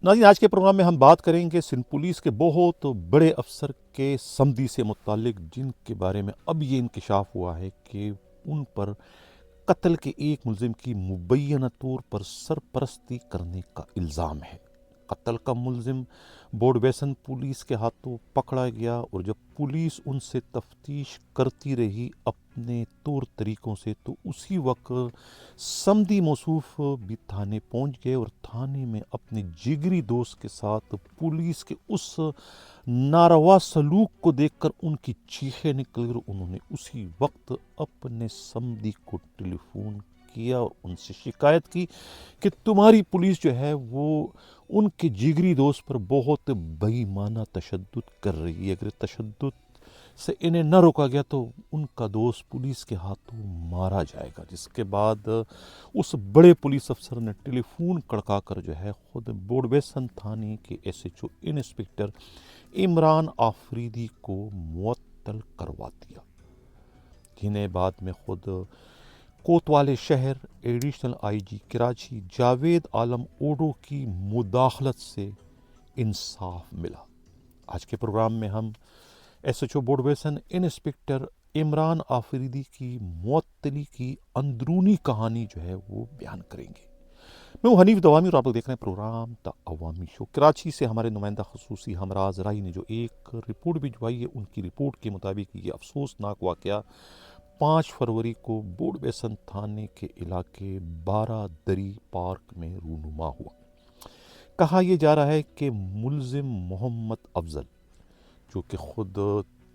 ناظرین، آج کے پروگرام میں ہم بات کریں گے سندھ پولیس کے بہت بڑے افسر کے سمدی سے متعلق، جن کے بارے میں اب یہ انکشاف ہوا ہے کہ ان پر قتل کے ایک ملزم کی مبینہ طور پر سرپرستی کرنے کا الزام ہے۔ قتل کا ملزم بورڈ بیسن پولیس کے ہاتھوں پکڑا گیا، اور جب پولیس ان سے تفتیش کرتی رہی اپنے طور طریقوں سے، تو اسی وقت سمدی موصوف بھی تھانے پہنچ گئے، اور تھانے میں اپنے جگری دوست کے ساتھ پولیس کے اس ناروا سلوک کو دیکھ کر ان کی چیخیں نکل کر انہوں نے اسی وقت اپنے سمدی کو ٹیلی فون کیا اور ان سے شکایت کی کہ تمہاری پولیس جو ہے وہ ان کے جگری دوست پر بہت بے معنی تشدد کر رہی ہے۔ اگر تشدد سے انہیں نہ روکا گیا تو ان کا دوست پولیس کے ہاتھوں مارا جائے گا، جس کے بعد اس بڑے پولیس افسر نے ٹیلی فون کڑکا کر جو ہے خود بورڈ بیسن تھانے کے S H O inspector Imran Afridi کو معطل کروا دیا، جنہیں بعد میں خود کوتوالے شہر additional I G Karachi Javed Alam Odho کی مداخلت سے انصاف ملا۔ آج کے پروگرام میں ہم ایس ایچ او بورڈ بیسن انسپکٹر عمران آفریدی کی معطلی کی اندرونی کہانی جو ہے وہ بیان کریں گے۔ میں ہوں حنیف دوامی، اور آپ لوگ دیکھ رہے ہیں پروگرام دا عوامی شو۔ کراچی سے ہمارے نمائندہ خصوصی ہمراز رائی نے جو ایک رپورٹ بھجوائی ہے، ان کی رپورٹ کے مطابق یہ افسوسناک واقعہ 5 فروری کو بورڈ بیسن تھانے کے علاقے بارہ دری پارک میں رونما ہوا۔ کہا یہ جا رہا ہے کہ ملزم محمد افضل، جو کہ خود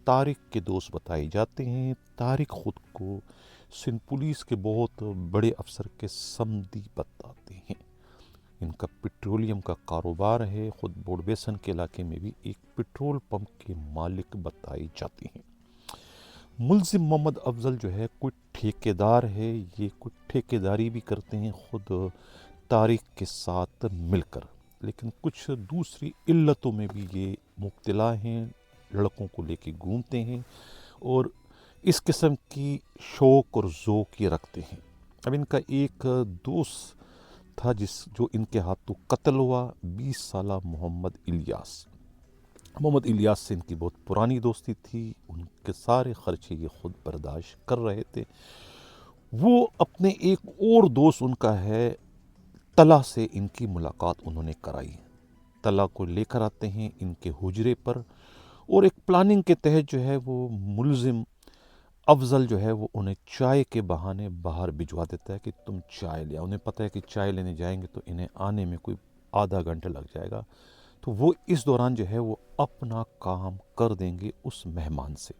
طارق کے دوست بتائے جاتے ہیں، طارق خود کو سندھ پولیس کے بہت بڑے افسر کے سمدی بتاتے ہیں۔ ان کا پیٹرولیم کا کاروبار ہے، خود بورڈ بیسن کے علاقے میں بھی ایک پیٹرول پمپ کے مالک بتائے جاتے ہیں۔ ملزم محمد افضل جو ہے کوئی ٹھیکیدار ہے، یہ کوئی ٹھیکیداری بھی کرتے ہیں خود طارق کے ساتھ مل کر، لیکن کچھ دوسری علتوں میں بھی یہ مبتلا ہیں، لڑکوں کو لے کے گھومتے ہیں اور اس قسم کی شوق اور ذوق یہ رکھتے ہیں۔ اب ان کا ایک دوست تھا جو ان کے ہاتھوں قتل ہوا، 20 سالہ محمد الیاس سے ان کی بہت پرانی دوستی تھی، ان کے سارے خرچے یہ خود برداشت کر رہے تھے۔ وہ اپنے ایک اور دوست ان کا ہے طلحہ سے ان کی ملاقات انہوں نے کرائی۔ طلحہ کو لے کر آتے ہیں ان کے حجرے پر، اور ایک پلاننگ کے تحت جو ہے وہ ملزم افضل جو ہے وہ انہیں چائے کے بہانے باہر بھجوا دیتا ہے کہ تم چائے لے آؤ۔ انہیں پتہ ہے کہ چائے لینے جائیں گے تو انہیں آنے میں کوئی آدھا گھنٹہ لگ جائے گا، تو وہ اس دوران جو ہے وہ اپنا کام کر دیں گے اس مہمان سے،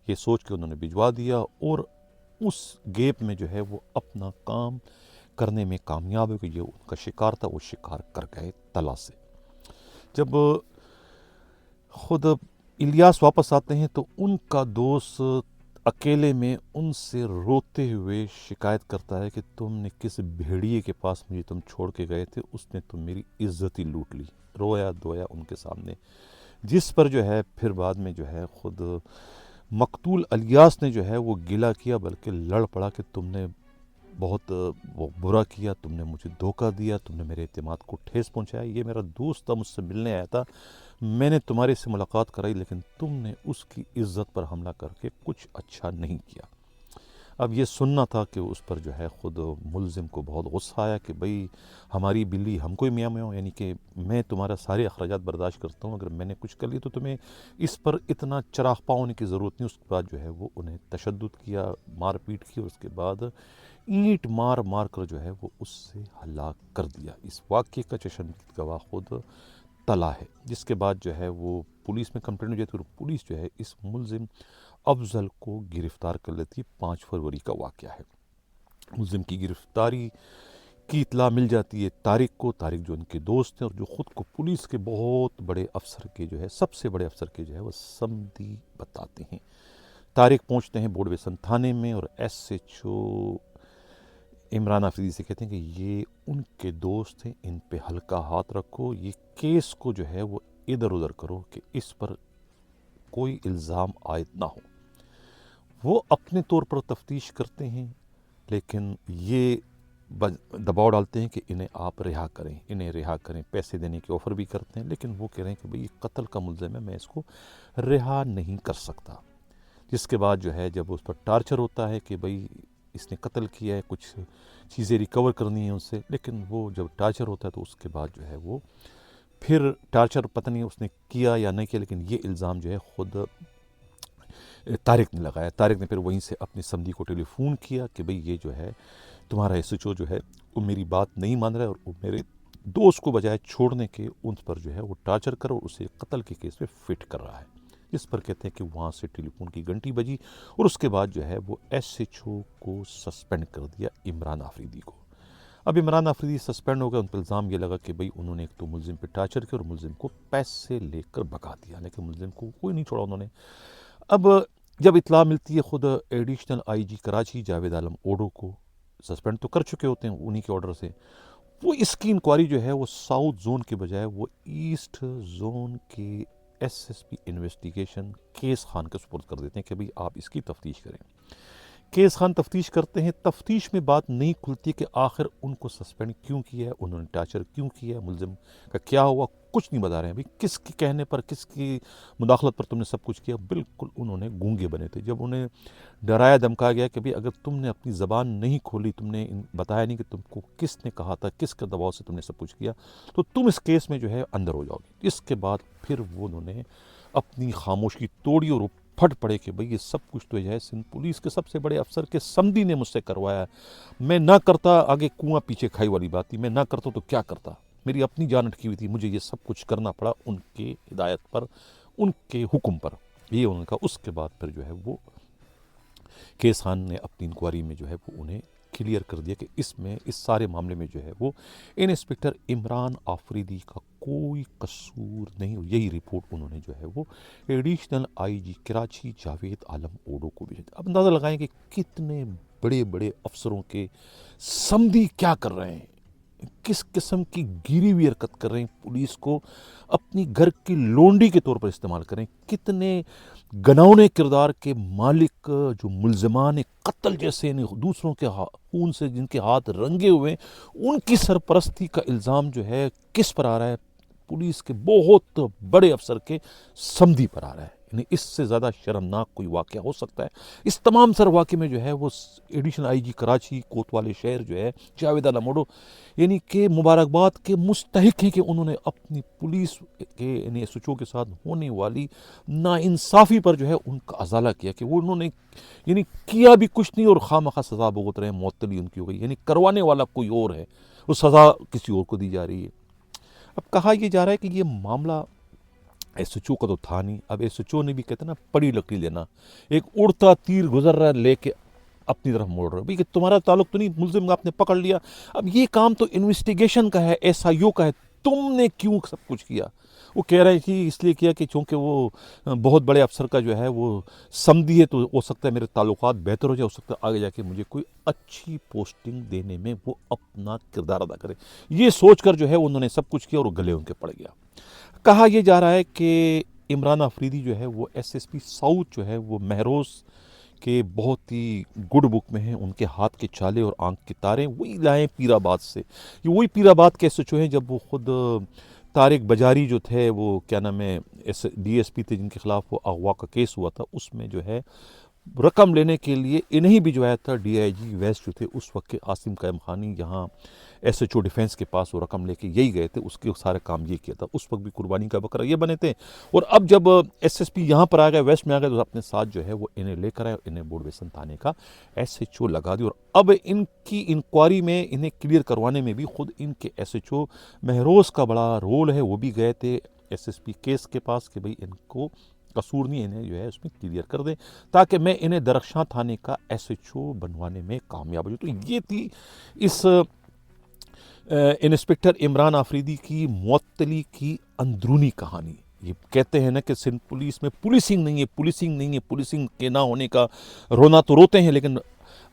یہ سوچ کے انہوں نے بھجوا دیا، اور اس گیپ میں جو ہے وہ اپنا کام کرنے میں کامیاب ہے کہ یہ ان کا شکار تھا، وہ شکار کر گئے طلحہ سے۔ جب خود الیاس واپس آتے ہیں تو ان کا دوست اکیلے میں ان سے روتے ہوئے شکایت کرتا ہے کہ تم نے کس بھیڑیے کے پاس مجھے تم چھوڑ کے گئے تھے، اس نے تو میری عزت ہی لوٹ لی، رویا دھویا ان کے سامنے، جس پر جو ہے پھر بعد میں جو ہے خود مقتول الیاس نے جو ہے وہ گلہ کیا، بلکہ لڑ پڑا کہ تم نے بہت وہ برا کیا، تم نے مجھے دھوکہ دیا، تم نے میرے اعتماد کو ٹھیس پہنچایا، یہ میرا دوست تھا، مجھ سے ملنے آیا تھا، میں نے تمہارے سے ملاقات کرائی، لیکن تم نے اس کی عزت پر حملہ کر کے کچھ اچھا نہیں کیا۔ اب یہ سننا تھا کہ اس پر جو ہے خود ملزم کو بہت غصہ آیا کہ بھئی ہماری بلی ہم کو ہی میاں میاں، یعنی کہ میں تمہارا سارے اخراجات برداشت کرتا ہوں، اگر میں نے کچھ کر لی تو تمہیں اس پر اتنا چراغ پا ہونے کی ضرورت نہیں۔ اس کے بعد جو ہے وہ انہیں تشدد کیا، مار پیٹ کی، اور اس کے بعد اینٹ مار مار کر جو ہے وہ اس سے ہلاک کر دیا۔ اس واقعے کا چشمدید گواہ خود طلحہ ہے، جس کے بعد جو ہے وہ پولیس میں کمپلینٹ ہو جاتی ہے، اور پولیس جو ہے اس ملزم افضل کو گرفتار کر لیتی ہے۔ 5 فروری کا واقعہ ہے۔ ملزم کی گرفتاری کی اطلاع مل جاتی ہے طارق کو، طارق جو ان کے دوست ہیں اور جو خود کو پولیس کے بہت بڑے افسر کے جو ہے سب سے بڑے افسر کے جو ہے وہ سمدی بتاتے ہیں۔ طارق پہنچتے ہیں بورڈ بیسن تھانے میں، اور S H O Imran Afridi سے کہتے ہیں کہ یہ ان کے دوست ہیں، ان پہ ہلکا ہاتھ رکھو، یہ کیس کو جو ہے وہ ادھر ادھر کرو کہ اس پر کوئی الزام عائد نہ ہو۔ وہ اپنے طور پر تفتیش کرتے ہیں، لیکن یہ دباؤ ڈالتے ہیں کہ انہیں آپ رہا کریں، انہیں رہا کریں، پیسے دینے کی آفر بھی کرتے ہیں، لیکن وہ کہہ رہے ہیں کہ بھئی یہ قتل کا ملزم ہے، میں اس کو رہا نہیں کر سکتا۔ جس کے بعد جو ہے جب اس پر ٹارچر ہوتا ہے کہ بھئی اس نے قتل کیا ہے، کچھ چیزیں ریکور کرنی ہیں ان سے، لیکن وہ جب ٹارچر ہوتا ہے تو اس کے بعد جو ہے وہ پھر ٹارچر پتہ نہیں اس نے کیا یا نہیں کیا، لیکن یہ الزام جو ہے خود طارق نے لگایا۔ طارق نے پھر وہیں سے اپنی سمدھی کو ٹیلی فون کیا کہ بھئی یہ جو ہے تمہارا ایس ایچ او جو ہے وہ میری بات نہیں مان رہا ہے، اور وہ میرے دوست کو بجائے چھوڑنے کے ان پر جو ہے وہ ٹارچر کر اور اسے قتل کے کیس میں فٹ کر رہا ہے۔ جس پر کہتے ہیں کہ وہاں سے ٹیلی فون کی گھنٹی بجی اور اس کے بعد جو ہے وہ ایس ایچ او کو سسپینڈ کر دیا، عمران آفریدی کو۔ اب عمران آفریدی سسپینڈ ہو گیا، ان پر الزام یہ لگا کہ بھئی انہوں نے ایک تو ملزم پہ ٹارچر کیا اور ملزم کو پیسے لے کر بھگا دیا، لیکن ملزم کو کوئی نہیں چھوڑا انہوں نے۔ اب جب اطلاع ملتی ہے خود additional I G Karachi Javed Alam Odho کو، سسپینڈ تو کر چکے ہوتے ہیں انہی کے آرڈر سے، وہ اس کی انکوائری جو ہے وہ ساؤتھ زون کے بجائے وہ ایسٹ زون کے S S P investigation case Khan کے سپرد کر دیتے ہیں کہ بھئی آپ اس کی تفتیش کریں۔ کیس خان تفتیش کرتے ہیں، تفتیش میں بات نہیں کھلتی کہ آخر ان کو سسپینڈ کیوں کیا ہے، انہوں نے ٹارچر کیوں کیا ہے، ملزم کا کیا ہوا، کچھ نہیں بتا رہے ہیں۔ بھئی کس کے کہنے پر، کس کی مداخلت پر تم نے سب کچھ کیا، بالکل انہوں نے گونگے بنے تھے۔ جب انہیں ڈرایا دھمکایا گیا کہ بھئی اگر تم نے اپنی زبان نہیں کھولی، تم نے بتایا نہیں کہ تم کو کس نے کہا تھا، کس کے دباؤ سے تم نے سب کچھ کیا، تو تم اس کیس میں جو ہے اندر ہو جاؤ گے۔ اس کے بعد پھر وہ انہوں نے اپنی خاموشی توڑی اور پھٹ پڑے کہ بھئی یہ سب کچھ تو جو ہے سندھ پولیس کے سب سے بڑے افسر کے سمدھی نے مجھ سے کروایا ہے، میں نہ کرتا، آگے کنواں پیچھے کھائی والی بات تھی، میں نہ کرتا تو کیا کرتا، میری اپنی جان اٹکی ہوئی تھی، مجھے یہ سب کچھ کرنا پڑا ان کے ہدایت پر، ان کے حکم پر، یہ انہوں نے کہا۔ اس کے بعد پھر جو ہے وہ کیس خان نے اپنی انکوائری میں جو ہے وہ انہیں کلیئر کر دیا کہ اس میں، اس سارے معاملے میں جو ہے وہ انسپکٹر عمران آفریدی کا کوئی قصور نہیں، یہی رپورٹ انہوں نے جو ہے وہ additional I G Karachi Javed Alam Odho کو بھیجا۔ اب اندازہ لگائیں کہ کتنے بڑے بڑے افسروں کے سمدھی کیا کر رہے ہیں، کس قسم کی گیری ہوئی حرکت کر رہے ہیں، پولیس کو اپنی گھر کی لونڈی کے طور پر استعمال کریں، کتنے گناؤنے کردار کے مالک جو ملزمان قتل جیسے دوسروں کے خون سے جن کے ہاتھ رنگے ہوئے ہیں، ان کی سرپرستی کا الزام جو ہے کس پر آ رہا ہے، پولیس کے بہت بڑے افسر کے سمدھی پر آ رہا ہے۔ یعنی اس سے زیادہ شرمناک کوئی واقعہ ہو سکتا ہے؟ اس تمام سر واقعے میں جو ہے وہ ایڈیشنل آئی جی کراچی کوتوالے شہر جو ہے جاوید عالم اوڈو یعنی کہ مبارکباد کے مستحق ہیں کہ انہوں نے اپنی پولیس کے یعنی ایس ایچ او کے ساتھ ہونے والی ناانصافی پر جو ہے ان کا ازالہ کیا کہ وہ انہوں نے یعنی کیا بھی کچھ نہیں اور خواہ مخواہ سزا بھگت رہے ہیں، معطلی ان کی ہو گئی، یعنی کروانے والا کوئی اور ہے، وہ سزا کسی اور کو دی جا رہی ہے۔ اب کہا یہ جا رہا ہے کہ یہ معاملہ ایس ایچ او کا تو تھا نہیں، اب ایس ایچ او نے بھی کہتے ہیں نا پڑی لکڑی لینا، ایک اڑتا تیر گزر رہا ہے لے کے اپنی طرف موڑ رہا ہے، کہ تمہارا تعلق تو نہیں، ملزم آپ نے پکڑ لیا، اب یہ کام تو انویسٹیگیشن کا ہے، ایس آئی او کا ہے، تم نے کیوں سب کچھ کیا؟ وہ کہہ رہے کہ اس لیے کیا کہ چونکہ وہ بہت بڑے افسر کا جو ہے وہ سمدھی ہے، تو ہو سکتا ہے میرے تعلقات بہتر ہو جائے، ہو سکتا ہے آگے جا کے مجھے کوئی اچھی پوسٹنگ دینے میں وہ اپنا کردار ادا کرے، یہ سوچ کر جو ہے انہوں نے سب کچھ کیا اور گلے ان کے پڑ گیا۔ کہا یہ جا رہا ہے کہ عمران آفریدی جو ہے وہ ایس ایس پی ساؤتھ جو ہے وہ مہروز کے بہت ہی گڈ بک میں ہیں، ان کے ہاتھ کے چالے اور آنکھ کے تارے وہی لائیں پیر آباد سے، یہ وہی پیر آباد کے ایس ایچ او ہیں جب وہ خود طارق بجاری جو تھے، وہ کیا نام ہے ڈی ایس پی تھے جن کے خلاف وہ اغوا کا کیس ہوا تھا، اس میں جو ہے رقم لینے کے لیے انہیں بھی جو آیا تھا ڈی آئی جی ویسٹ جو تھے اس وقت کے عاصم قائم خانی، یہاں ایس ایچ او ڈیفینس کے پاس وہ رقم لے کے یہی گئے تھے، اس کے سارے کام یہ کیا تھا، اس وقت بھی قربانی کا بکرا یہ بنے تھے، اور اب جب ایس ایس پی یہاں پر آ گئے، ویسٹ میں آ گئے، تو اپنے ساتھ جو ہے وہ انہیں لے کر آئے، انہیں بورڈ ویسن تھانے کا ایس ایچ او لگا دی، اور اب ان کی انکوائری میں انہیں کلیئر کروانے میں بھی خود ان کے ایس ایچ او مہروز کا بڑا رول ہے، وہ بھی گئے تھے ایس ایس پی کیس کے پاس کہ بھئی ان کو قصور نہیں، انہیں جو ہے اس میں کلیئر کر دیں تاکہ میں انہیں درخشاں تھانے کا ایس ایچ او بنوانے میں کامیاب ہو جاؤں۔ تو یہ تھی اس انسپکٹر عمران آفریدی کی معطلی کی اندرونی کہانی۔ یہ کہتے ہیں نا کہ سندھ پولیس میں پولیسنگ نہیں ہے، پولیسنگ نہیں ہے، پولیسنگ کے نہ ہونے کا رونا تو روتے ہیں، لیکن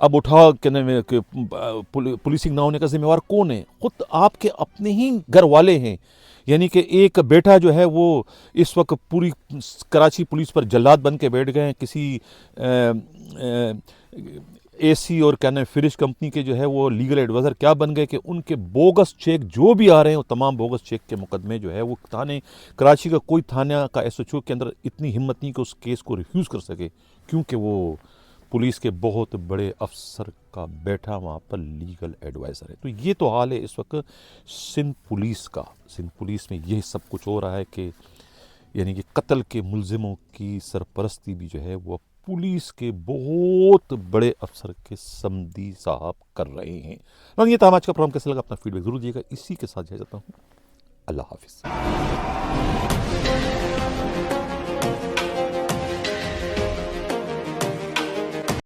اب اٹھا کہ پولیسنگ نہ ہونے کا ذمہ وار کون ہے؟ خود آپ کے اپنے ہی گھر والے ہیں، یعنی کہ ایک بیٹا جو ہے وہ اس وقت پوری کراچی پولیس پر جلاد بن کے بیٹھ گئے ہیں، کسی اے سی اور کیا نام فرش کمپنی کے جو ہے وہ لیگل ایڈوائزر کیا بن گئے کہ ان کے بوگس چیک جو بھی آ رہے ہیں وہ تمام بوگس چیک کے مقدمے جو ہے وہ تھانے کراچی کا کوئی تھانہ کا ایس ایچ او کے اندر اتنی ہمت نہیں کہ اس کیس کو ریفیوز کر سکے، کیونکہ وہ پولیس کے بہت بڑے افسر کا بیٹھا وہاں پر لیگل ایڈوائزر ہے۔ تو یہ تو حال ہے اس وقت سندھ پولیس کا۔ سندھ پولیس میں یہ سب کچھ ہو رہا ہے کہ یعنی کہ قتل کے ملزموں کی سرپرستی بھی جو ہے وہ پولیس کے بہت بڑے افسر کے سمدی صاحب کر رہے ہیں۔ یہ تھا آج کا پروگرام، کیسا لگا اپنا فیڈ بیک ضرور دیجیے گا۔ اسی کے ساتھ جائے جاتا ہوں، اللہ حافظ۔